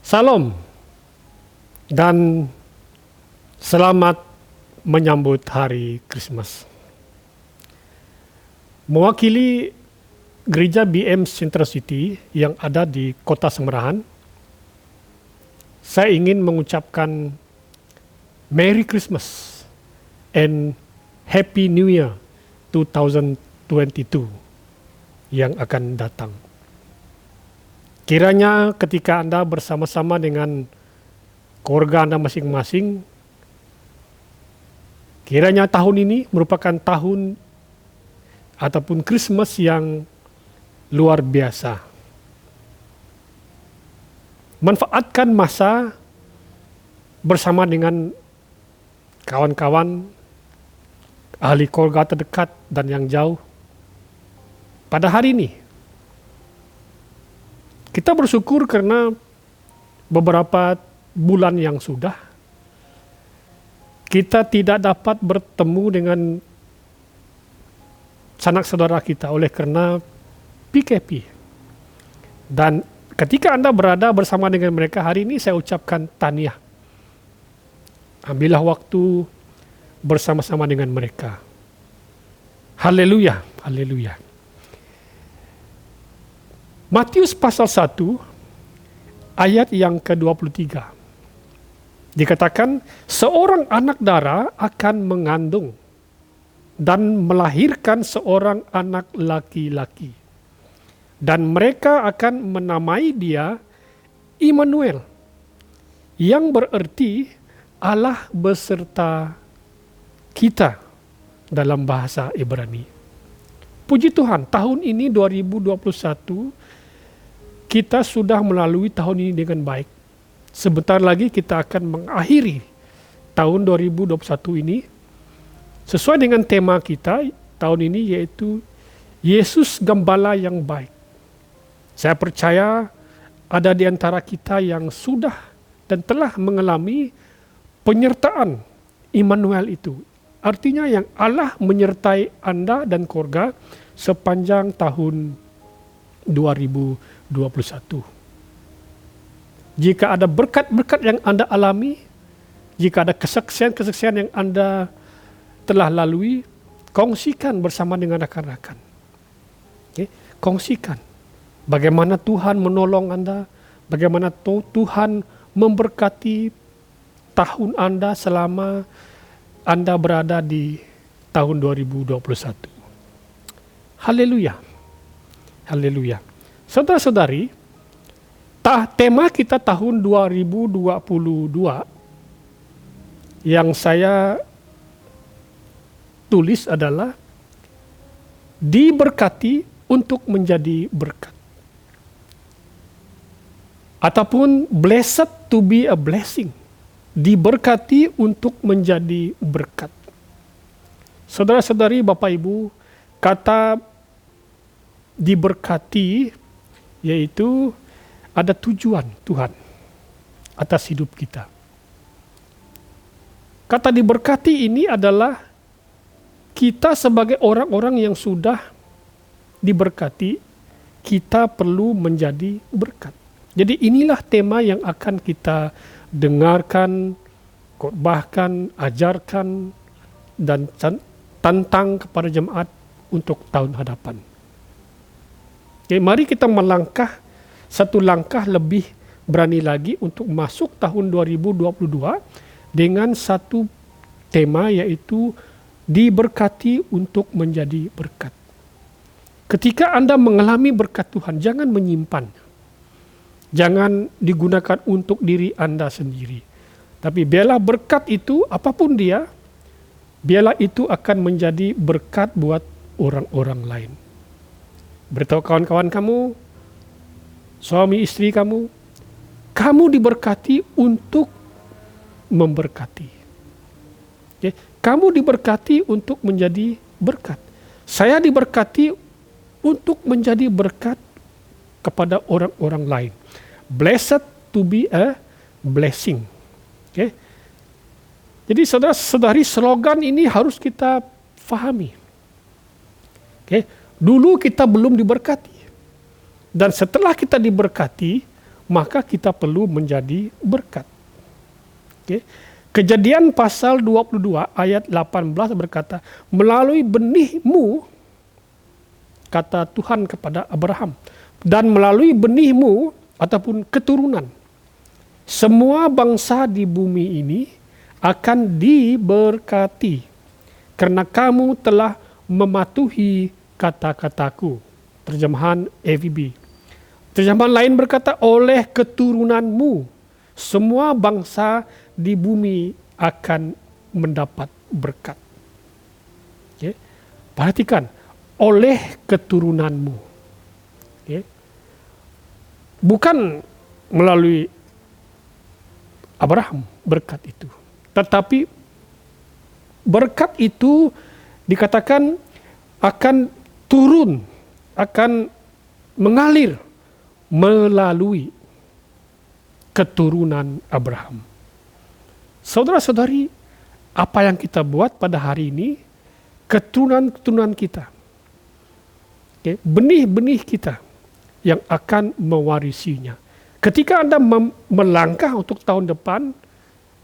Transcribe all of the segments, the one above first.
Salam dan selamat menyambut hari Krismas. Mewakili Gereja BM Central City yang ada di Kota Semerahan, saya ingin mengucapkan Merry Christmas and Happy New Year 2022 yang akan datang. Kiranya ketika Anda bersama-sama dengan keluarga Anda masing-masing, kiranya tahun ini merupakan tahun ataupun Christmas yang luar biasa. Manfaatkan masa bersama dengan kawan-kawan, ahli keluarga terdekat dan yang jauh. Pada hari ini, kita bersyukur karena beberapa bulan yang sudah kita tidak dapat bertemu dengan sanak saudara kita oleh karena PKP. Dan ketika Anda berada bersama dengan mereka hari ini, saya ucapkan tahniah. Ambillah waktu bersama-sama dengan mereka. Haleluya, haleluya. Matius pasal 1 ayat yang ke-23 dikatakan, seorang anak dara akan mengandung dan melahirkan seorang anak laki-laki, dan mereka akan menamai dia Immanuel, yang berarti Allah beserta kita dalam bahasa Ibrani. Puji Tuhan, tahun ini 2021 kita sudah melalui tahun ini dengan baik. Sebentar lagi kita akan mengakhiri tahun 2021 ini sesuai dengan tema kita tahun ini, yaitu Yesus Gembala yang baik. Saya percaya ada di antara kita yang sudah dan telah mengalami penyertaan Immanuel itu. Artinya yang Allah menyertai Anda dan keluarga sepanjang tahun 2021. Jika ada berkat-berkat yang Anda alami, jika ada kesaksian-kesaksian yang Anda telah lalui, kongsikan bersama dengan rekan-rekan. Okay? Kongsikan bagaimana Tuhan menolong Anda, bagaimana Tuhan memberkati tahun Anda selama Anda berada di tahun 2021. Haleluya. Haleluya. Saudara-saudari, tema kita tahun 2022 yang saya tulis adalah diberkati untuk menjadi berkat. Ataupun blessed to be a blessing. Diberkati untuk menjadi berkat. Saudara-saudari, Bapak Ibu, kata diberkati yaitu ada tujuan Tuhan atas hidup kita. Kata diberkati ini adalah kita sebagai orang-orang yang sudah diberkati, kita perlu menjadi berkat. Jadi inilah tema yang akan kita dengarkan, khotbahkan, ajarkan, dan tantang kepada jemaat untuk tahun hadapan. Oke, mari kita melangkah satu langkah lebih berani lagi untuk masuk tahun 2022 dengan satu tema, yaitu diberkati untuk menjadi berkat. Ketika Anda mengalami berkat Tuhan, jangan menyimpan. Jangan digunakan untuk diri Anda sendiri. Tapi biarlah berkat itu, apapun dia, biarlah itu akan menjadi berkat buat orang-orang lain. Beritahu kawan-kawan kamu, suami istri kamu, kamu diberkati untuk memberkati. Okay? Kamu diberkati untuk menjadi berkat. Saya diberkati untuk menjadi berkat kepada orang-orang lain. Blessed to be a blessing. Okay? Jadi saudara-saudari, slogan ini harus kita fahami. Okay? Dulu kita belum diberkati. Dan setelah kita diberkati, maka kita perlu menjadi berkat. Okay. Kejadian pasal 22 ayat 18 berkata, melalui benihmu, kata Tuhan kepada Abraham, dan melalui benihmu ataupun keturunan, semua bangsa di bumi ini akan diberkati karena kamu telah mematuhi kata-kataku. Terjemahan AVB. Terjemahan lain berkata, oleh keturunanmu semua bangsa di bumi akan mendapat berkat. Okay. Perhatikan, oleh keturunanmu. Okay. Bukan melalui Abraham berkat itu, tetapi berkat itu dikatakan akan turun, akan mengalir melalui keturunan Abraham. Saudara-saudari, apa yang kita buat pada hari ini, keturunan-keturunan kita, okay, benih-benih kita yang akan mewarisinya. Ketika Anda melangkah untuk tahun depan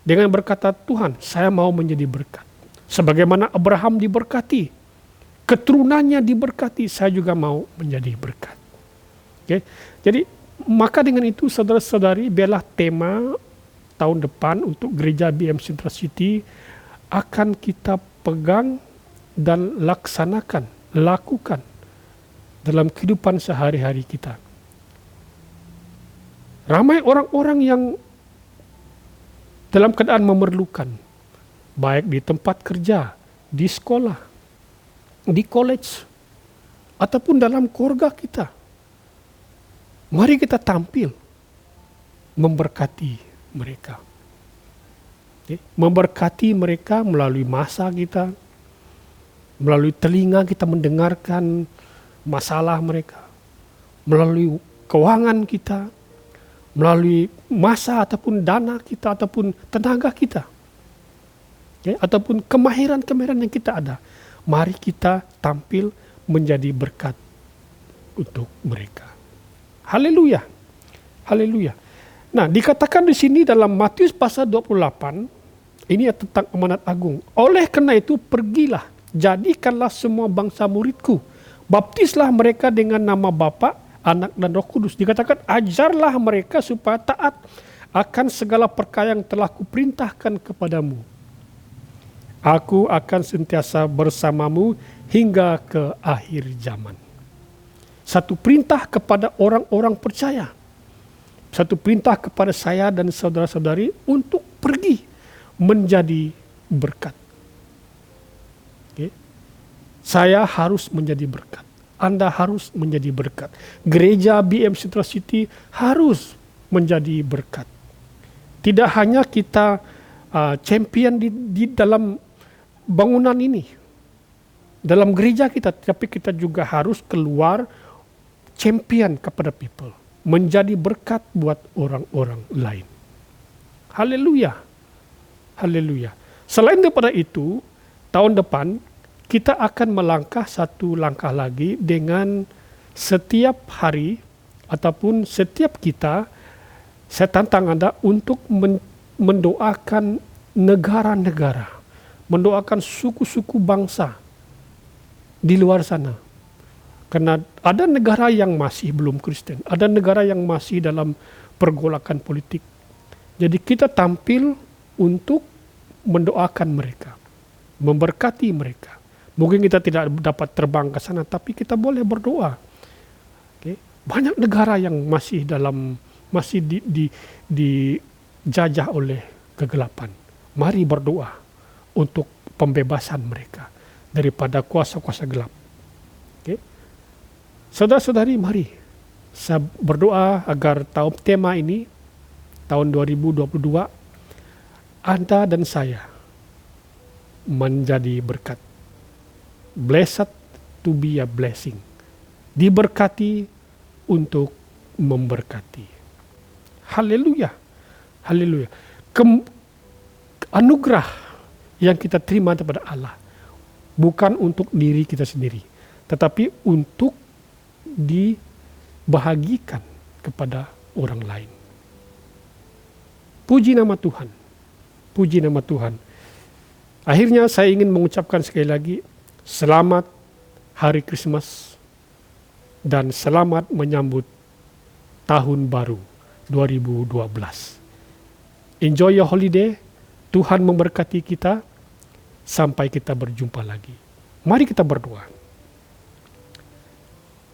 dengan berkata, Tuhan, saya mau menjadi berkat. Sebagaimana Abraham diberkati, keturunannya diberkati, saya juga mau menjadi berkat. Okay? Jadi, maka dengan itu saudara-saudari, biarlah tema tahun depan untuk gereja BM Central City akan kita pegang dan lakukan dalam kehidupan sehari-hari kita. Ramai orang-orang yang dalam keadaan memerlukan, baik di tempat kerja, di sekolah, di college, ataupun dalam keluarga kita. Mari kita tampil memberkati mereka. Okay. Memberkati mereka melalui masa kita, melalui telinga kita mendengarkan masalah mereka, melalui keuangan kita, melalui masa ataupun dana kita ataupun tenaga kita, okay, ataupun kemahiran-kemahiran yang kita ada. Mari kita tampil menjadi berkat untuk mereka. Haleluya. Haleluya. Nah, dikatakan di sini dalam Matius pasal 28, ini tentang amanat agung. Oleh karena itu pergilah, jadikanlah semua bangsa muridku. Baptislah mereka dengan nama Bapa, Anak dan Roh Kudus. Dikatakan ajarlah mereka supaya taat akan segala perkara yang telah kuperintahkan kepadamu. Aku akan sentiasa bersamamu hingga ke akhir zaman. Satu perintah kepada orang-orang percaya. Satu perintah kepada saya dan saudara-saudari untuk pergi menjadi berkat. Okay. Saya harus menjadi berkat. Anda harus menjadi berkat. Gereja BM Central City harus menjadi berkat. Tidak hanya kita champion di dalam bangunan ini, dalam gereja kita, tapi kita juga harus keluar champion kepada people, menjadi berkat buat orang-orang lain. Haleluya. Haleluya. Selain daripada itu, tahun depan kita akan melangkah satu langkah lagi dengan setiap hari ataupun setiap kita, saya tantang Anda untuk mendoakan negara-negara, mendoakan suku-suku bangsa di luar sana. Karena ada negara yang masih belum Kristen, ada negara yang masih dalam pergolakan politik. Jadi kita tampil untuk mendoakan mereka, memberkati mereka. Mungkin kita tidak dapat terbang ke sana, tapi kita boleh berdoa. Okay. Banyak negara yang masih dijajah oleh kegelapan. Mari berdoa untuk pembebasan mereka daripada kuasa-kuasa gelap. Okay. Saudara-saudari, mari saya berdoa agar tema ini tahun 2022 Anda dan saya menjadi berkat. Blessed to be a blessing. Diberkati untuk memberkati. Haleluya. Haleluya. Anugerah yang kita terima daripada Allah bukan untuk diri kita sendiri, tetapi untuk dibahagikan kepada orang lain. Puji nama Tuhan. Puji nama Tuhan. Akhirnya saya ingin mengucapkan sekali lagi, selamat Hari Krismas dan selamat menyambut Tahun Baru 2012. Enjoy your holiday. Tuhan memberkati kita. Sampai kita berjumpa lagi. Mari kita berdoa.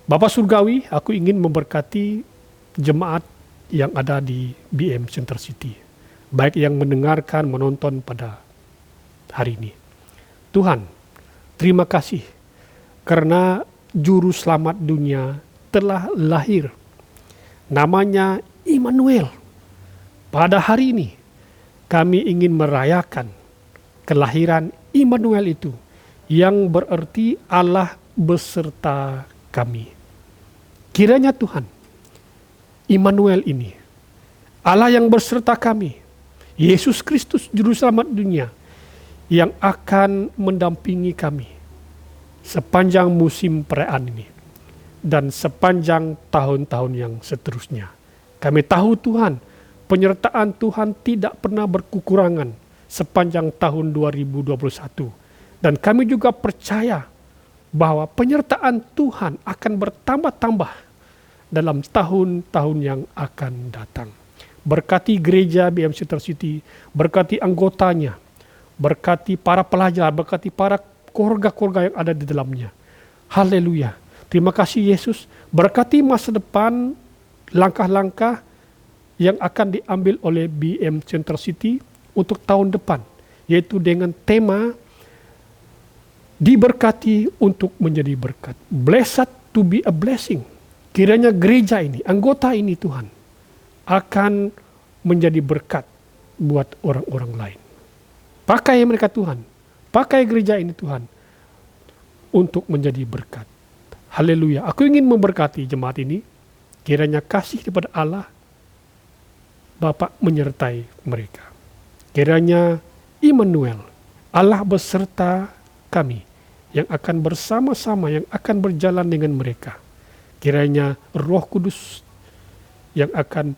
Bapa Surgawi, aku ingin memberkati jemaat yang ada di BM Center City. Baik yang mendengarkan, menonton pada hari ini. Tuhan, terima kasih karena Juru Selamat dunia telah lahir. Namanya Immanuel. Pada hari ini kami ingin merayakan kelahiran Immanuel itu yang berarti Allah beserta kami. Kiranya Tuhan, Immanuel ini, Allah yang beserta kami, Yesus Kristus Juru Selamat dunia, yang akan mendampingi kami sepanjang musim perayaan ini dan sepanjang tahun-tahun yang seterusnya. Kami tahu Tuhan, penyertaan Tuhan tidak pernah berkekurangan sepanjang tahun 2021. Dan kami juga percaya bahwa penyertaan Tuhan akan bertambah-tambah dalam tahun-tahun yang akan datang. Berkati gereja BM Center City, berkati anggotanya, berkati para pelajar, berkati para keluarga-keluarga yang ada di dalamnya. Haleluya. Terima kasih Yesus. Berkati masa depan, langkah-langkah yang akan diambil oleh BM Center City untuk tahun depan. Yaitu dengan tema diberkati untuk menjadi berkat. Blessed to be a blessing. Kiranya gereja ini, anggota ini Tuhan, akan menjadi berkat buat orang-orang lain. Pakai mereka Tuhan, pakai gereja ini Tuhan untuk menjadi berkat. Haleluya. Aku ingin memberkati jemaat ini. Kiranya kasih daripada Allah Bapa menyertai mereka. Kiranya Immanuel, Allah beserta kami yang akan bersama-sama, yang akan berjalan dengan mereka. Kiranya Roh Kudus yang akan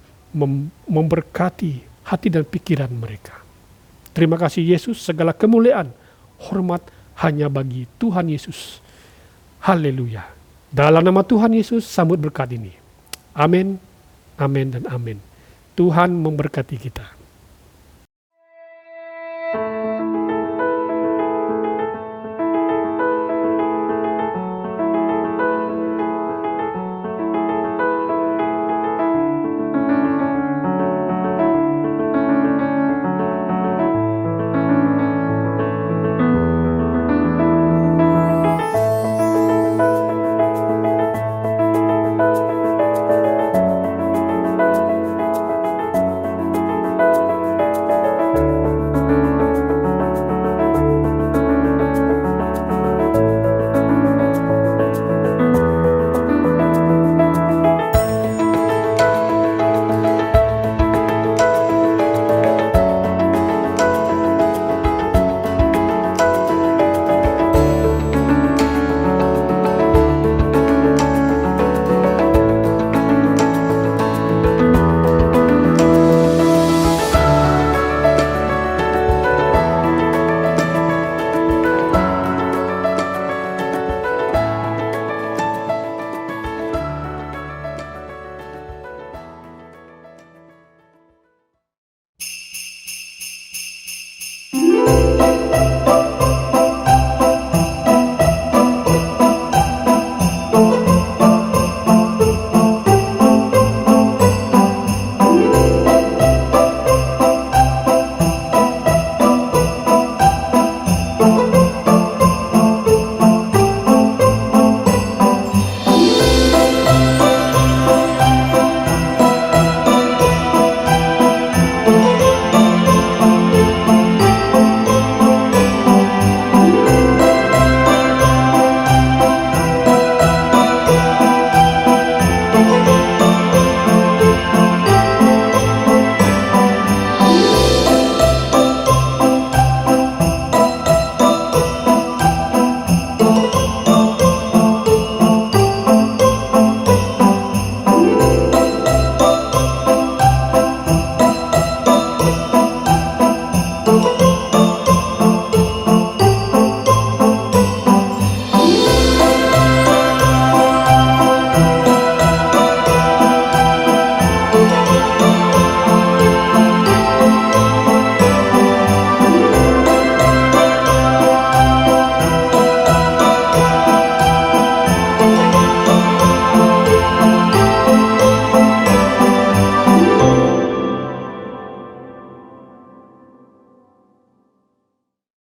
memberkati hati dan pikiran mereka. Terima kasih Yesus, segala kemuliaan, hormat hanya bagi Tuhan Yesus. Haleluya. Dalam nama Tuhan Yesus sambut berkat ini. Amin, amin dan amin. Tuhan memberkati kita.